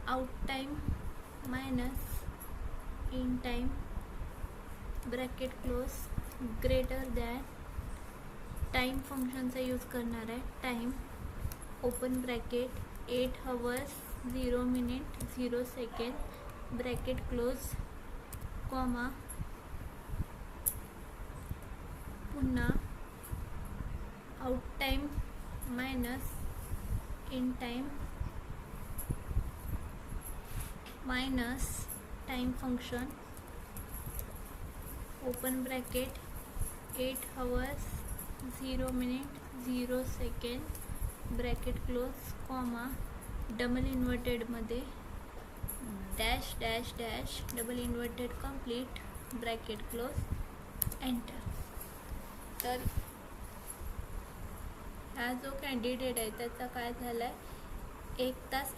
Out time minus in time bracket close greater than time फंक्शनचा use करणार आहे. Time open bracket 8 hours 0 minute 0 second bracket close comma पुन्हा out time minus in time minus time function open bracket 8 hours 0 minute 0 second bracket close comma double इन्व्हर्टेडमध्ये dash dash dash double inverted complete bracket close enter. तर हा जो candidate आहे त्याचा काय झाला आहे, 1 तास